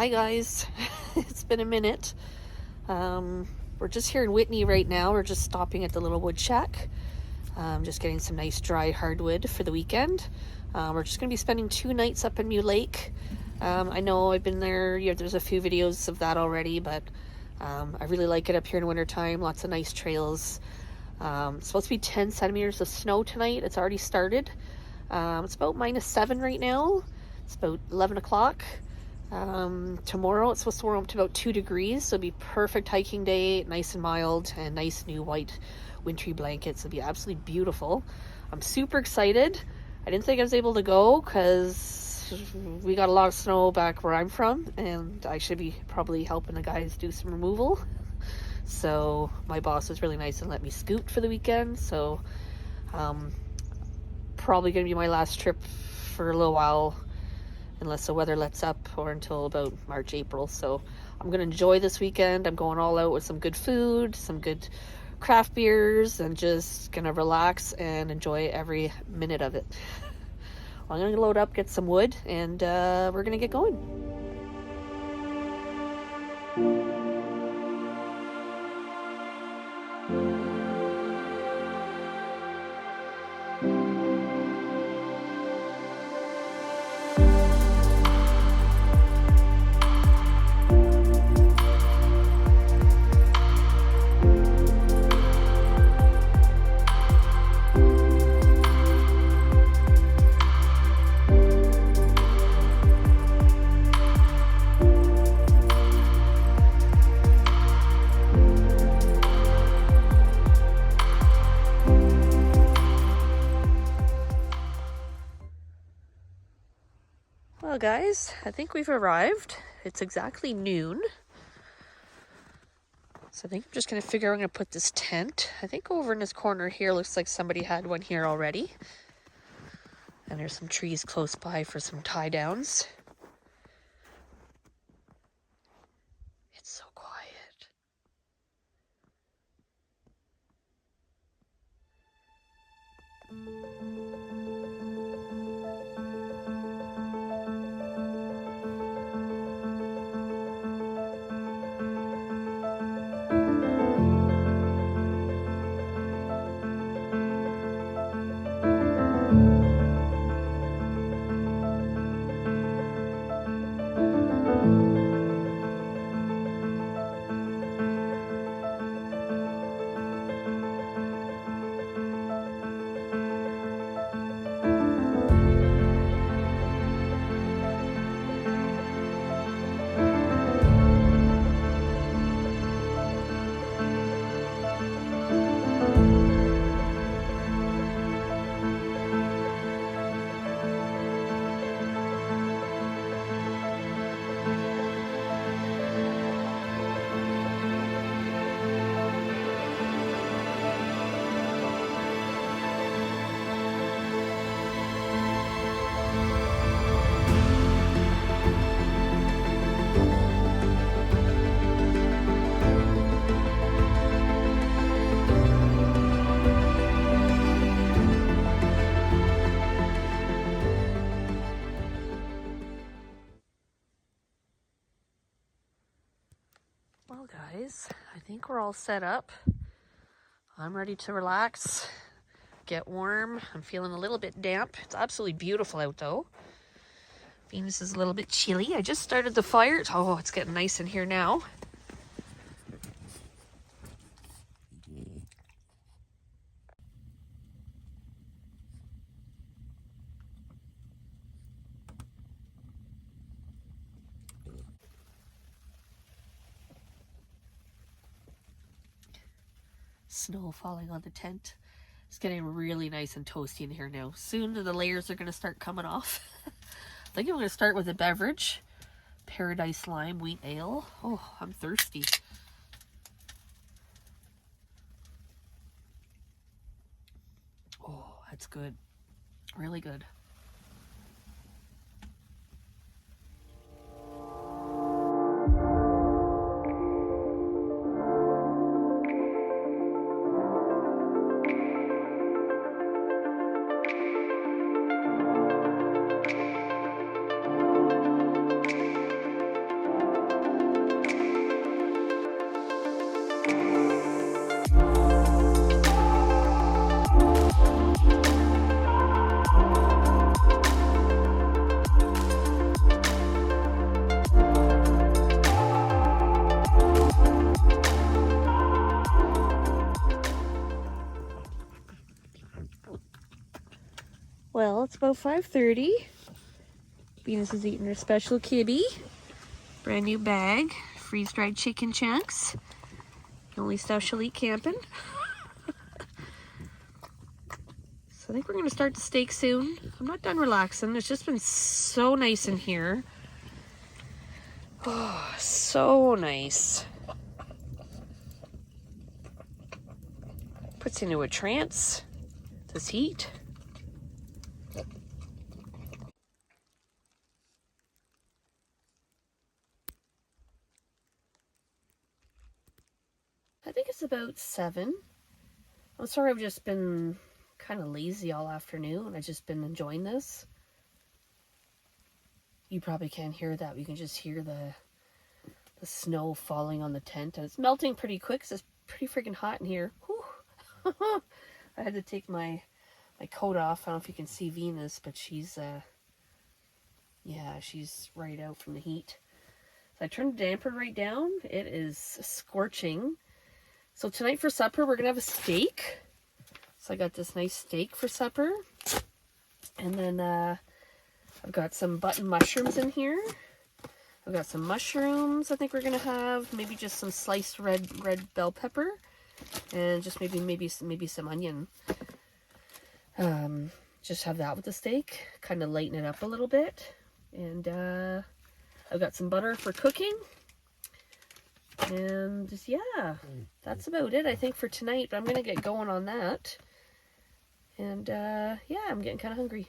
Hi guys, it's been a minute. We're just here in Whitney right now. We're just stopping at the little wood shack. Just getting some nice dry hardwood for the weekend. We're just going to be spending 2 nights up in Mule Lake. I know I've been there, there's a few videos of that already, but I really like it up here in wintertime. Lots of nice trails. It's supposed to be 10 centimeters of snow tonight. It's already started. It's about -7 right now. It's about 11 o'clock. Tomorrow it's supposed to warm up to about 2 degrees, so it'll be perfect hiking day, nice and mild, and nice new white wintry blankets. It'll be absolutely beautiful. I'm super excited. I didn't think I was able to go because we got a lot of snow back where I'm from, and I should be probably helping the guys do some removal. So my boss was really nice and let me scoot for the weekend. So probably gonna be my last trip for a little while, unless the weather lets up, or until about March, April. So I'm going to enjoy this weekend. I'm going all out with some good food, some good craft beers, and just going to relax and enjoy every minute of it. I'm going to load up, get some wood, and we're going to get going. Well, guys, I think we've arrived. It's exactly noon. So I think I'm just going to figure I'm going to put this tent. I think over in this corner here looks like somebody had one here already. And there's some trees close by for some tie downs. It's so quiet. Well, guys, I think we're all set up. I'm ready to relax, get warm. I'm feeling a little bit damp. It's absolutely beautiful out, though. Venus is a little bit chilly. I just started the fire. Oh, it's getting nice in here now. Snow falling on the tent. It's getting really nice and toasty in here now. Soon the layers are going to start coming off. I think I'm going to start with a beverage. Paradise Lime Wheat Ale. Oh, I'm thirsty. Oh, that's good. Really good. Well, it's about 5:30. Venus is eating her special kibby. Brand new bag, freeze-dried chicken chunks. The only stuff she'll eat camping. So I think we're gonna start the steak soon. I'm not done relaxing. It's just been so nice in here. Oh, so nice. Puts you into a trance, this heat. I think it's about 7. I'm sorry, I've just been kind of lazy all afternoon. I've just been enjoying this. You probably can't hear that. You can just hear the snow falling on the tent. And it's melting pretty quick because it's pretty freaking hot in here. Whew. I had to take my coat off. I don't know if you can see Venus, but she's she's right out from the heat. So I turned the damper right down. It is scorching. So tonight for supper, we're going to have a steak. So I got this nice steak for supper. And then I've got some button mushrooms in here. I've got some mushrooms I think we're going to have. Maybe just some sliced red bell pepper. And just maybe some onion. Just have that with the steak. Kind of lighten it up a little bit. And I've got some butter for cooking. And yeah, that's about it, I think, for tonight. But I'm going to get going on that. And yeah, I'm getting kind of hungry.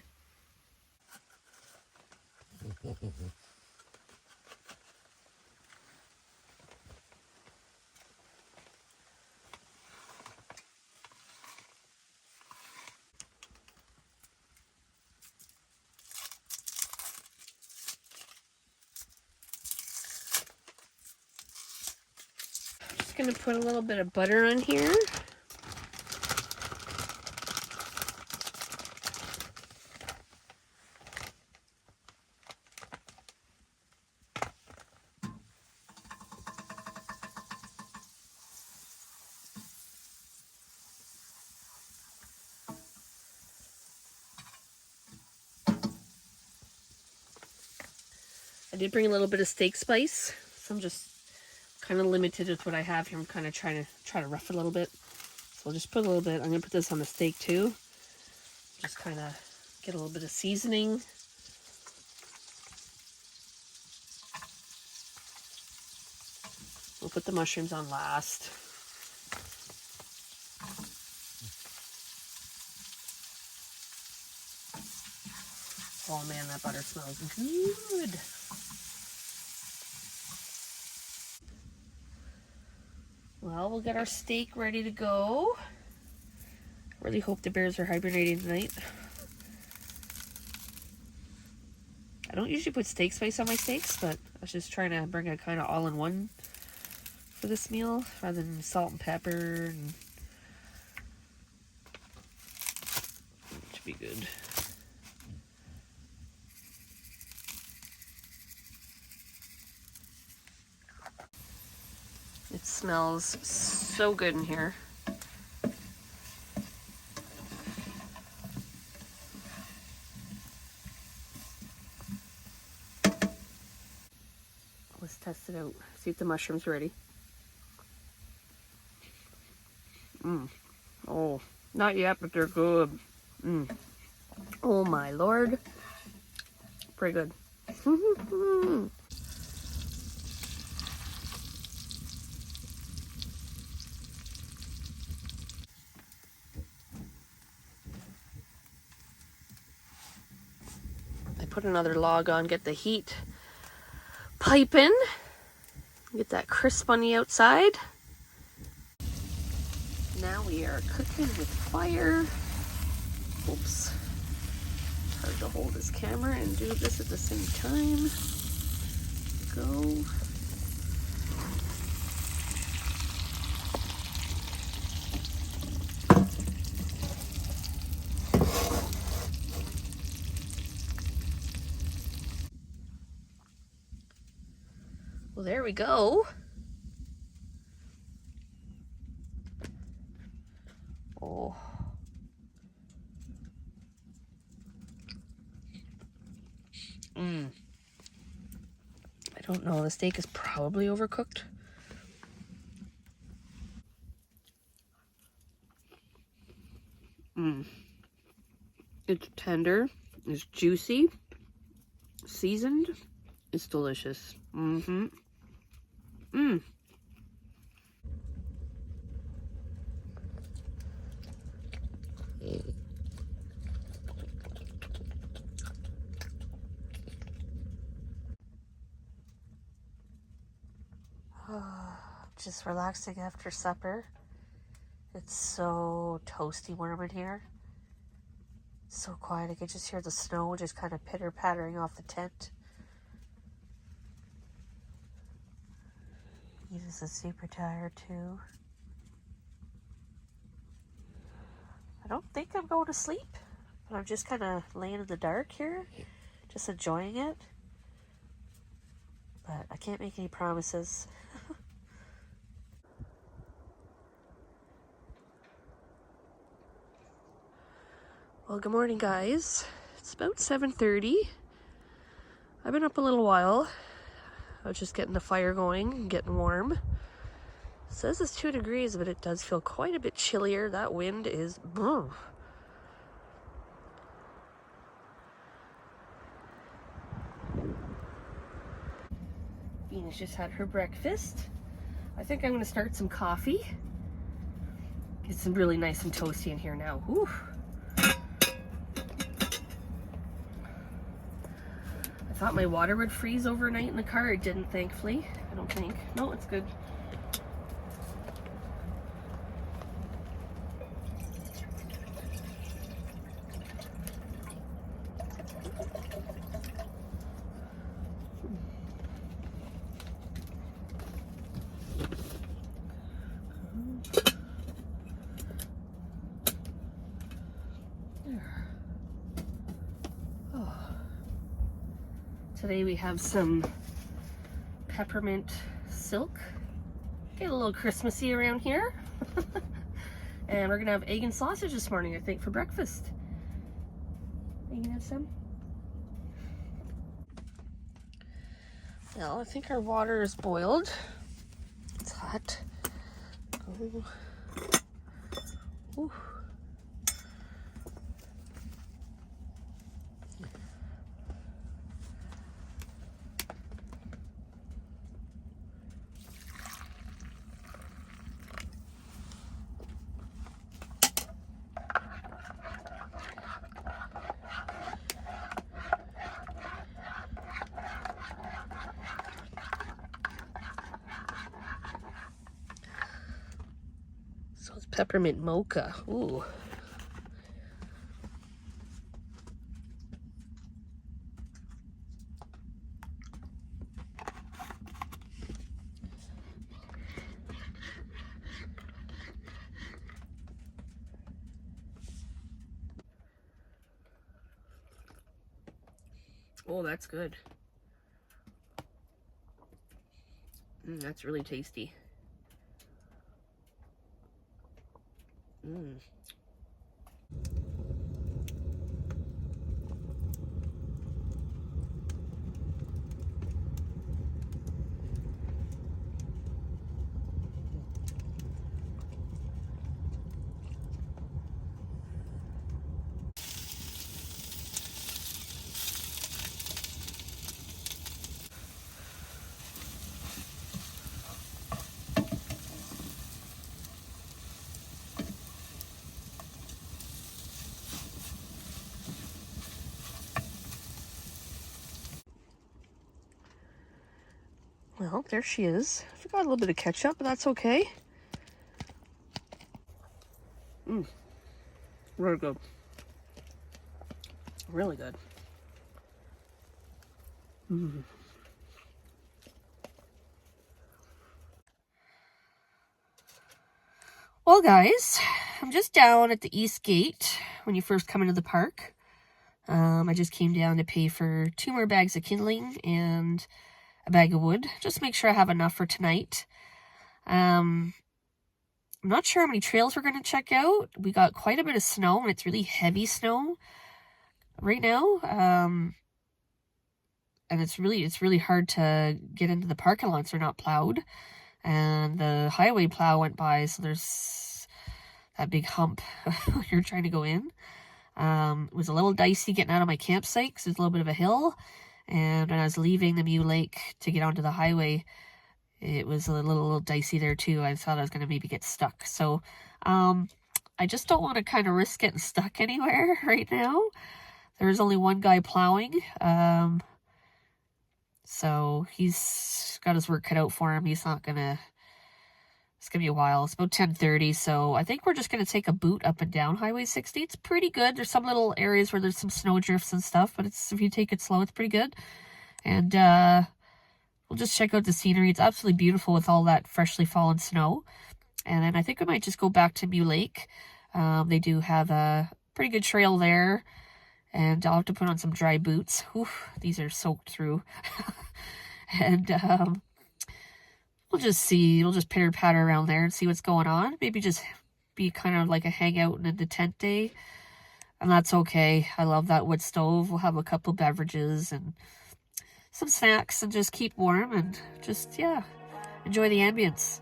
Just going to put a little bit of butter on here. I did bring a little bit of steak spice, so I'm just kind of limited with what I have here. I'm kind of trying to rough it a little bit. So I'll just put a little bit. I'm going to put this on the steak too. Just kind of get a little bit of seasoning. We'll put the mushrooms on last. Oh man, that butter smells good. Well, we'll get our steak ready to go. Really hope the bears are hibernating tonight. I don't usually put steak spice on my steaks, but I was just trying to bring a kind of all-in-one for this meal, rather than salt and pepper. And it should be good. It smells so good in here. Let's test it out. See if the mushrooms are ready. Oh, not yet, but they're good. Oh my lord. Pretty good. I put another log on, get the heat piping. Get that crisp on the outside. Now we are cooking with fire. Oops. Hard to hold this camera and do this at the same time. Go. Well, there we go. Oh. I don't know, the steak is probably overcooked. It's tender, it's juicy, seasoned, it's delicious. Just relaxing after supper. It's so toasty warm in here. So quiet. I can just hear the snow just kind of pitter-pattering off the tent. Edith is super tired too. I don't think I'm going to sleep, but I'm just kind of laying in the dark here, just enjoying it. But I can't make any promises. Well, good morning, guys. It's about 7:30. I've been up a little while. I was just getting the fire going and getting warm. It says it's 2 degrees, but it does feel quite a bit chillier. That wind is... Venus just had her breakfast. I think I'm going to start some coffee. Get some really nice and toasty in here now. Whew. I thought my water would freeze overnight in the car. It didn't, thankfully. I don't think. No, it's good. Today we have some peppermint silk. Get a little Christmassy around here. And we're gonna have egg and sausage this morning, I think, for breakfast. Are you gonna have some? Well, I think our water is boiled. It's hot. Oh. Ooh. So it's peppermint mocha. Ooh. Oh, that's good. That's really tasty. Well, there she is. I forgot a little bit of ketchup, but that's okay. Really good. Really good. Well, guys, I'm just down at the east gate when you first come into the park. I just came down to pay for 2 more bags of kindling and a bag of wood. Just make sure I have enough for tonight. I'm not sure how many trails we're going to check out. We got quite a bit of snow, and it's really heavy snow right now. and it's really hard to get into the parking lots. They're not plowed, and the highway plow went by, so there's that big hump when you're trying to go in. It was a little dicey getting out of my campsite because there's a little bit of a hill, and when I was leaving the Mew Lake to get onto the highway, it was a little dicey there too. I thought I was going to maybe get stuck. So I just don't want to kind of risk getting stuck anywhere right now. There's only one guy plowing. So he's got his work cut out for him. He's not going to... It's going to be a while. It's about 10:30, so I think we're just going to take a boot up and down Highway 60. It's pretty good. There's some little areas where there's some snow drifts and stuff, but if you take it slow, it's pretty good. And we'll just check out the scenery. It's absolutely beautiful with all that freshly fallen snow. And then I think we might just go back to Mew Lake. They do have a pretty good trail there. And I'll have to put on some dry boots. Oof, these are soaked through. And we'll just see. We'll just pitter-patter around there and see what's going on. Maybe just be kind of like a hangout and a tent day. And that's okay. I love that wood stove. We'll have a couple beverages and some snacks and just keep warm and just, yeah, enjoy the ambience.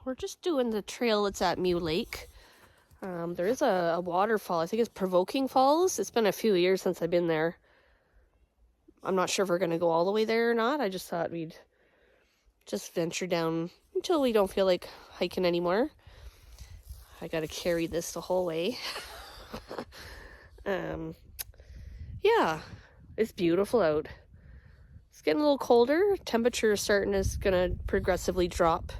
We're just doing the trail that's at Mew Lake. There is a waterfall. I think it's Provoking Falls. It's been a few years since I've been there. I'm not sure if we're going to go all the way there or not. I just thought we'd just venture down until we don't feel like hiking anymore. I got to carry this the whole way. Yeah, it's beautiful out. It's getting a little colder. Temperature is going to progressively drop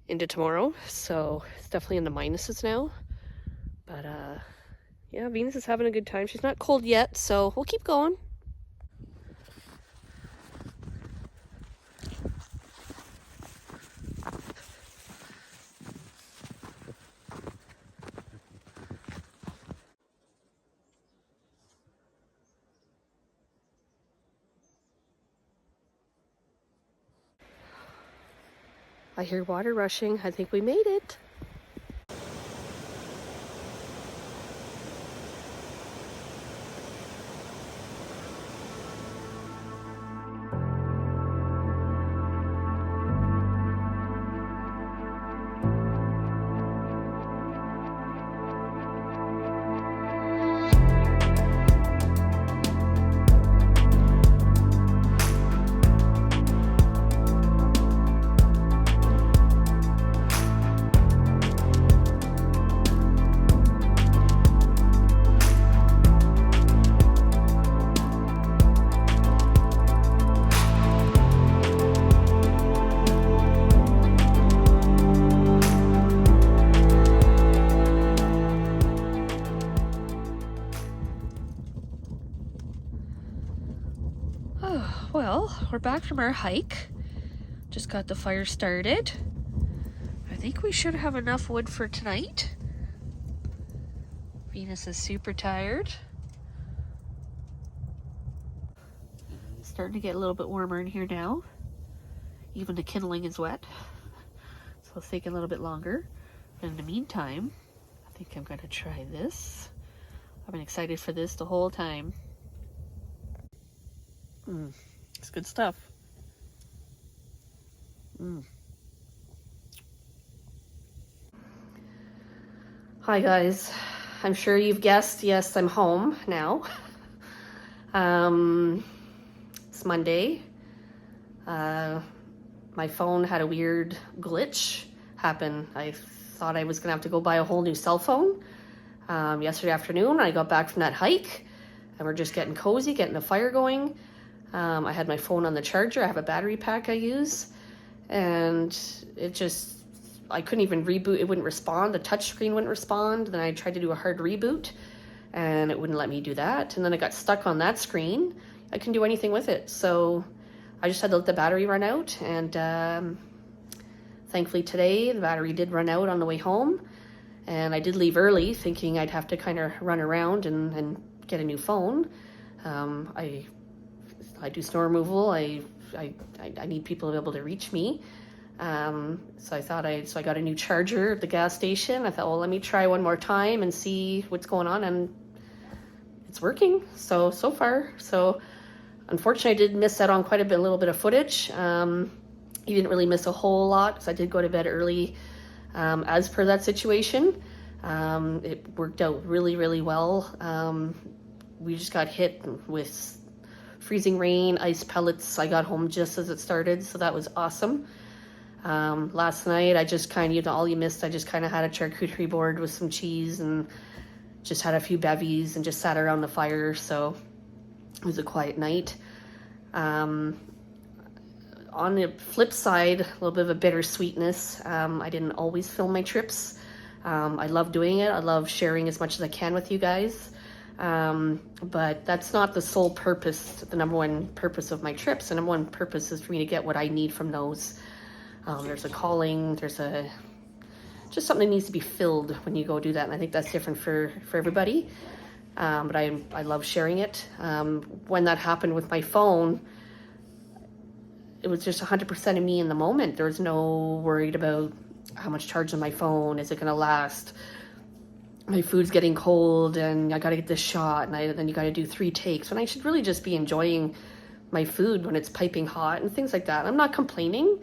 into tomorrow, so it's definitely in the minuses now. But yeah, Venus is having a good time. She's not cold yet, so we'll keep going. I hear water rushing. I think we made it. Well, we're back from our hike. Just got the fire started. I think we should have enough wood for tonight. Venus is super tired. It's starting to get a little bit warmer in here now. Even the kindling is wet. So it's taking a little bit longer. But in the meantime, I think I'm going to try this. I've been excited for this the whole time. It's good stuff. Hi guys. I'm sure you've guessed, yes, I'm home now. It's Monday. My phone had a weird glitch happen. I thought I was gonna have to go buy a whole new cell phone. Yesterday afternoon, I got back from that hike and we're just getting cozy, getting the fire going. I had my phone on the charger. I have a battery pack I use. and it just, I couldn't even reboot. It wouldn't respond. The touch screen wouldn't respond. Then I tried to do a hard reboot and it wouldn't let me do that. And then I got stuck on that screen. I couldn't do anything with it. So I just had to let the battery run out. And thankfully today the battery did run out on the way home. And I did leave early thinking I'd have to kind of run around and get a new phone. I do snow removal. I need people to be able to reach me. So I got a new charger at the gas station. I thought, well, let me try one more time and see what's going on, and it's working so far. So unfortunately, I did miss out on quite a little bit of footage. You didn't really miss a whole lot because I did go to bed early, as per that situation. It worked out really well. We just got hit with freezing rain, ice pellets. I got home just as it started, so that was awesome. Last night I just kind of, all you missed, I just kind of had a charcuterie board with some cheese and just had a few bevies and just sat around the fire, so it was a quiet night. On the flip side, a little bit of a bittersweetness. I didn't always film my trips. I love doing it. I love sharing as much as I can with you guys. But that's not the sole purpose, the number one purpose of my trips. The number one purpose is for me to get what I need from those. There's a calling, there's just something that needs to be filled when you go do that. And I think that's different for everybody. But I love sharing it. When that happened with my phone, it was just 100% of me in the moment. There was no worried about how much charge on my phone, is it going to last? My food's getting cold and I got to get this shot, and then you got to do 3 takes, when I should really just be enjoying my food when it's piping hot and things like that. I'm not complaining,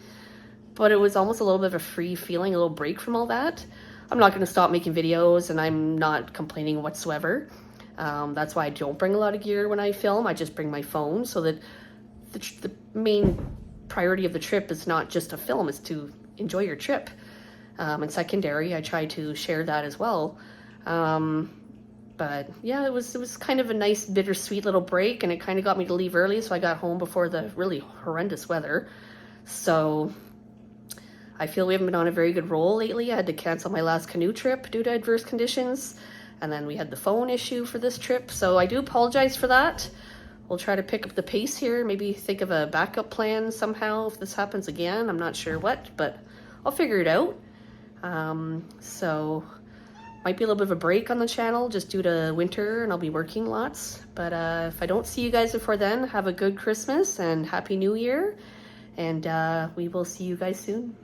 but it was almost a little bit of a free feeling, a little break from all that. I'm not going to stop making videos, and I'm not complaining whatsoever. That's why I don't bring a lot of gear when I film. I just bring my phone, so that the main priority of the trip is not just to film, it's to enjoy your trip. And secondary, I try to share that as well. But yeah, it was kind of a nice bittersweet little break, and it kind of got me to leave early, so I got home before the really horrendous weather. So I feel we haven't been on a very good roll lately. I had to cancel my last canoe trip due to adverse conditions, and then we had the phone issue for this trip, so I do apologize for that. We'll try to pick up the pace here, maybe think of a backup plan somehow if this happens again. I'm not sure what, but I'll figure it out. So might be a little bit of a break on the channel just due to winter, and I'll be working lots. But if I don't see you guys before then, have a good Christmas and Happy New Year, and we will see you guys soon.